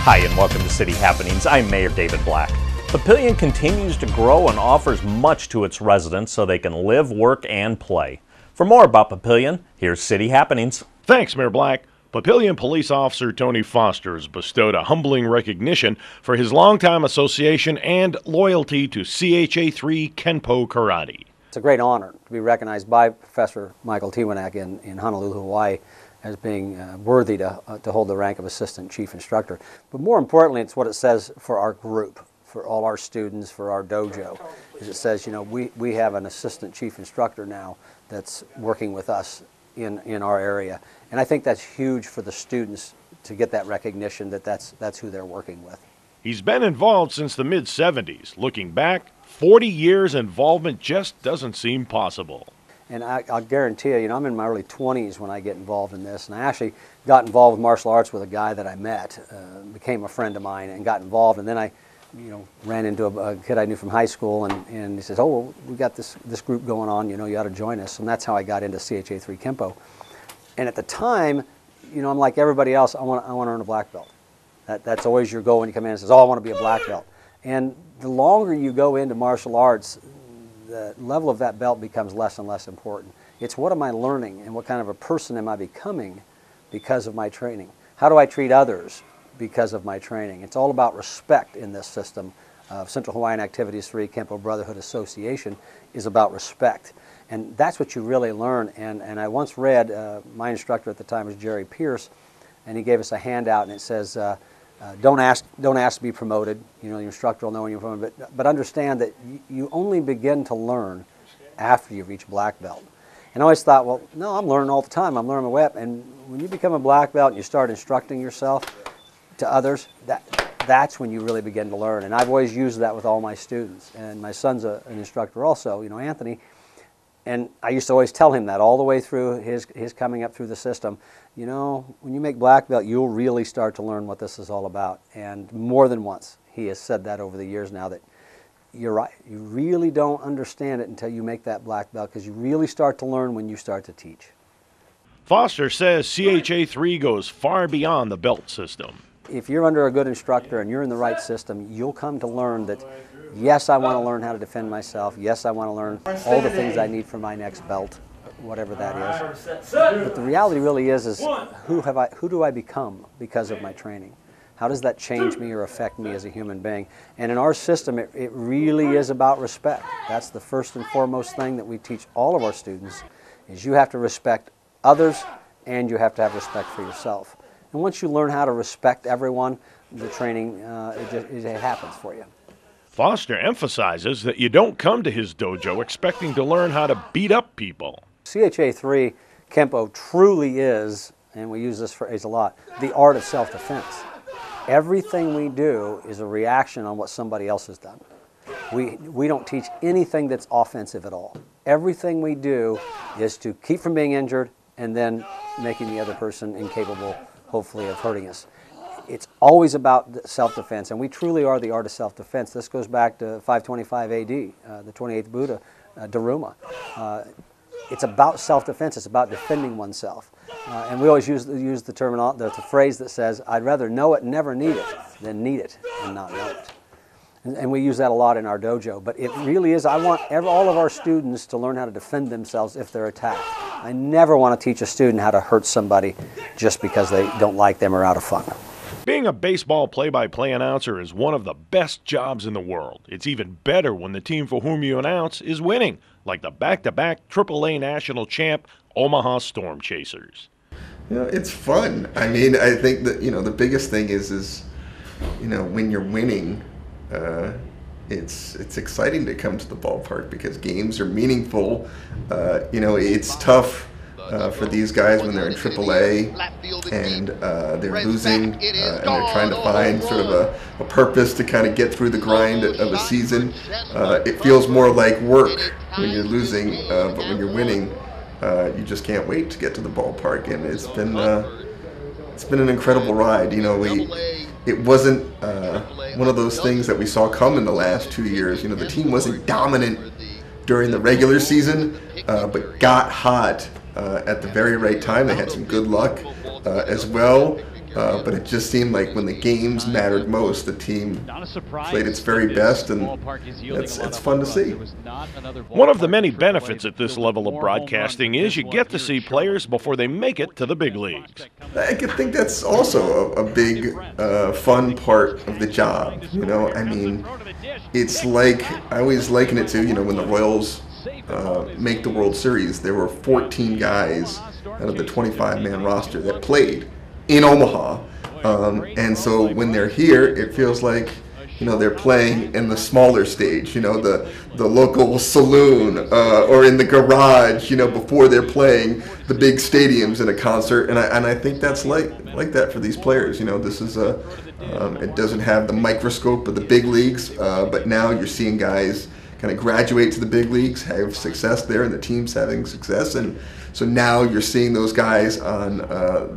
Hi, and welcome to City Happenings. I'm Mayor David Black. Papillion continues to grow and offers much to its residents so they can live, work, and play. For more about Papillion, here's City Happenings. Thanks, Mayor Black. Papillion Police Officer Tony Foster has bestowed a humbling recognition for his longtime association and loyalty to CHA3 Kenpo Karate. It's a great honor to be recognized by Professor Michael Tiwanak in Honolulu, Hawaii, as being worthy to hold the rank of Assistant Chief Instructor. But more importantly, it's what it says for our group, for all our students, for our dojo. Is it says, you know, we have an Assistant Chief Instructor now that's working with us in our area. And I think that's huge for the students to get that recognition that that's who they're working with. He's been involved since the mid-'70s. Looking back, 40 years involvement just doesn't seem possible. And I'll guarantee you, I'm in my early 20s when I get involved in this. And I actually got involved with martial arts with a guy that I met, became a friend of mine, and got involved. And then I, ran into a kid I knew from high school, and he says, "Oh, well, we got this group going on. You ought to join us." And that's how I got into CHA3 Kenpo. And at the time, I'm like everybody else. I want to earn a black belt. That's always your goal when you come in. And says, "Oh, I want to be a black belt." And the longer you go into martial arts, the level of that belt becomes less and less important. It's what am I learning and what kind of a person am I becoming because of my training? How do I treat others because of my training? It's all about respect in this system. Central Hawaiian Activities 3 Kenpo Brotherhood Association is about respect. And that's what you really learn. And I once read, my instructor at the time was Jerry Pierce, and he gave us a handout, and it says, don't ask to be promoted. The instructor will know when you're promoted, but understand that you only begin to learn after you reach black belt. And I always thought, well, no, I'm learning all the time. I'm learning my way up. And when you become a black belt and you start instructing yourself to others, that's when you really begin to learn. And I've always used that with all my students. And my son's an instructor also, Anthony. And I used to always tell him that all the way through his coming up through the system. When you make black belt, you'll really start to learn what this is all about. And more than once, he has said that over the years now, that you're right. You really don't understand it until you make that black belt, because you really start to learn when you start to teach. Foster says CHA3 goes far beyond the belt system. If you're under a good instructor and you're in the right system, you'll come to learn that, yes, I want to learn how to defend myself. Yes, I want to learn all the things I need for my next belt, whatever that is. But the reality really is who do I become because of my training? How does that change me or affect me as a human being? And in our system, it really is about respect. That's the first and foremost thing that we teach all of our students, is you have to respect others and you have to have respect for yourself. And once you learn how to respect everyone, the training, it happens for you. Foster emphasizes that you don't come to his dojo expecting to learn how to beat up people. CHA3 Kenpo truly is, and we use this phrase a lot, the art of self-defense. Everything we do is a reaction on what somebody else has done. We don't teach anything that's offensive at all. Everything we do is to keep from being injured and then making the other person incapable, hopefully, of hurting us. It's always about self-defense, and we truly are the art of self-defense. This goes back to 525 AD, the 28th Buddha, Daruma. It's about self-defense. It's about defending oneself. And we always use the phrase that says, "I'd rather know it and never need it than need it and not know it." And we use that a lot in our dojo. But it really is, I want all of our students to learn how to defend themselves if they're attacked. I never want to teach a student how to hurt somebody just because they don't like them or out of fun. Being a baseball play-by-play announcer is one of the best jobs in the world. It's even better when the team for whom you announce is winning, like the back-to-back AAA national champ, Omaha Storm Chasers. It's fun. I mean, I think that, the biggest thing is when you're winning, it's exciting to come to the ballpark because games are meaningful. It's tough for these guys when they're in AAA and they're losing and they're trying to find sort of a purpose to kind of get through the grind of a season. It feels more like work when you're losing, but when you're winning, you just can't wait to get to the ballpark. And it's been an incredible ride. It wasn't one of those things that we saw come in the last 2 years. The team wasn't dominant during the regular season, but got hot at the very right time. They had some good luck as well. but it just seemed like when the games mattered most, the team played its very best, and it's fun to see. One of the many benefits at this level of broadcasting is you get to see players before they make it to the big leagues. I think that's also a big fun part of the job. I mean, it's like, I always liken it to, when the Royals make the World Series, there were 14 guys out of the 25-man roster that played in Omaha, and so when they're here, it feels like they're playing in the smaller stage, the local saloon or in the garage, before they're playing the big stadiums in a concert, and I think that's like that for these players. This is it doesn't have the microscope of the big leagues, but now you're seeing guys kind of graduate to the big leagues, have success there, and the team's having success, and so now you're seeing those guys on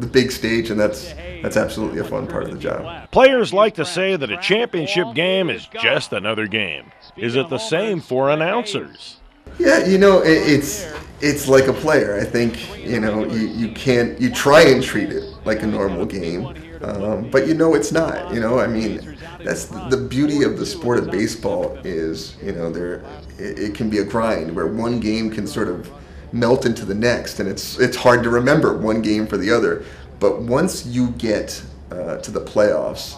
the big stage, and that's absolutely a fun part of the job. Players like to say that a championship game is just another game. Is it the same for announcers? Yeah, it's like a player. I think you try and treat it like a normal game, but it's not. I mean, that's the beauty of the sport of baseball is it can be a grind where one game can sort of melt into the next, and it's hard to remember one game for the other. But once you get to the playoffs,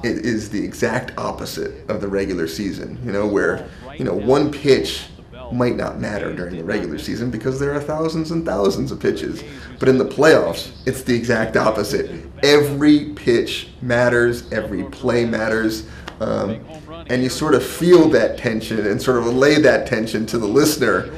it is the exact opposite of the regular season. Where one pitch might not matter during the regular season because there are thousands and thousands of pitches. But in the playoffs, it's the exact opposite. Every pitch matters, every play matters, and you sort of feel that tension and sort of relay that tension to the listener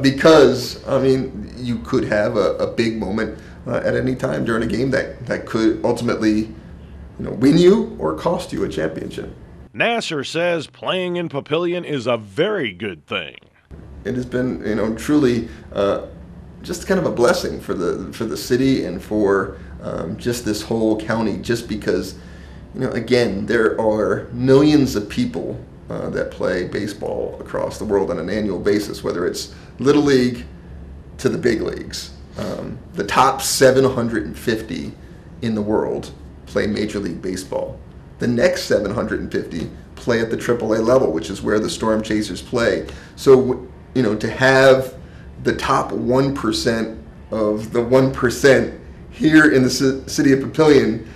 because, I mean, you could have a big moment at any time during a game that could ultimately win you or cost you a championship. Nasser says playing in Papillion is a very good thing. It has been, truly just kind of a blessing for the city and for just this whole county, just because, again, there are millions of people that play baseball across the world on an annual basis, whether it's Little League to the big leagues. The top 750 in the world play Major League Baseball. The next 750 play at the AAA level, which is where the Storm Chasers play. So, to have the top 1% of the 1% here in the city of Papillion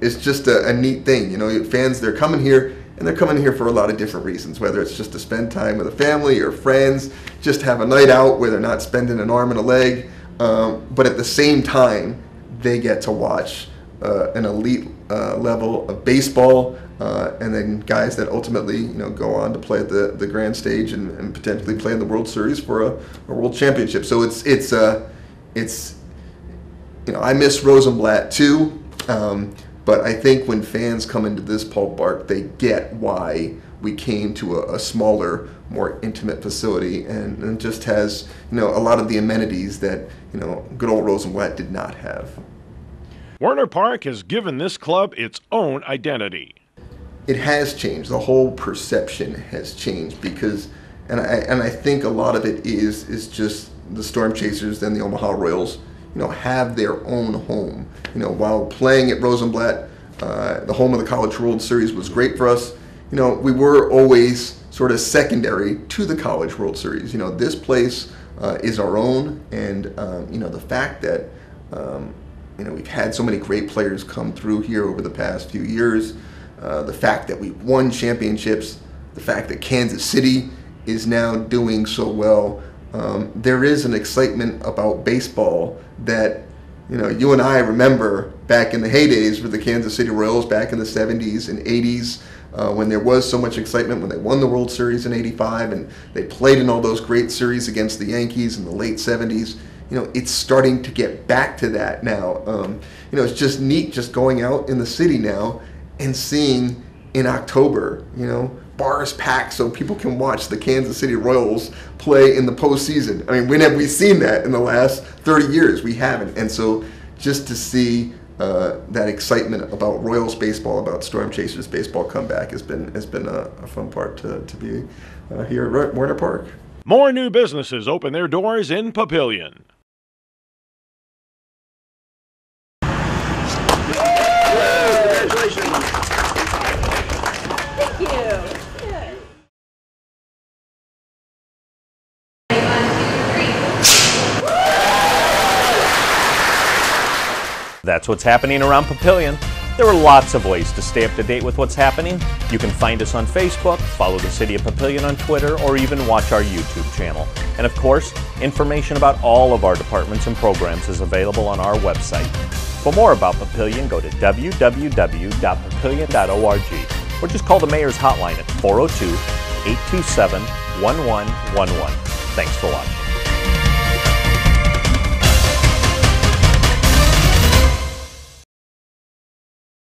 is just a neat thing. Fans, they're coming here, and they're coming here for a lot of different reasons, whether it's just to spend time with a family or friends, just have a night out where they're not spending an arm and a leg, but at the same time, they get to watch an elite level of baseball, and then guys that ultimately go on to play at the grand stage and potentially play in the World Series for a world championship. So it's I miss Rosenblatt too, but I think when fans come into this ballpark, they get why we came to a smaller, more intimate facility, and just has a lot of the amenities that good old Rosenblatt did not have. Werner Park has given this club its own identity. It has changed. The whole perception has changed because, and I think a lot of it is just the Storm Chasers and the Omaha Royals, have their own home. While playing at Rosenblatt, the home of the College World Series was great for us. We were always sort of secondary to the College World Series. This place is our own, and the fact that we've had so many great players come through here over the past few years. The fact that we've won championships, the fact that Kansas City is now doing so well, there is an excitement about baseball that you and I remember back in the heydays with the Kansas City Royals back in the 70s and 80s, when there was so much excitement, when they won the World Series in '85 and they played in all those great series against the Yankees in the late 70s. It's starting to get back to that now. It's just neat just going out in the city now and seeing in October, bars packed so people can watch the Kansas City Royals play in the postseason. I mean, when have we seen that in the last 30 years? We haven't. And so just to see that excitement about Royals baseball, about Storm Chasers baseball come back has been a fun part to be here at Werner Park. More new businesses open their doors in Papillion. That's what's happening around Papillion. There are lots of ways to stay up to date with what's happening. You can find us on Facebook, follow the City of Papillion on Twitter, or even watch our YouTube channel. And of course, information about all of our departments and programs is available on our website. For more about Papillion, go to www.papillion.org or just call the Mayor's Hotline at 402-827-1111. Thanks for watching.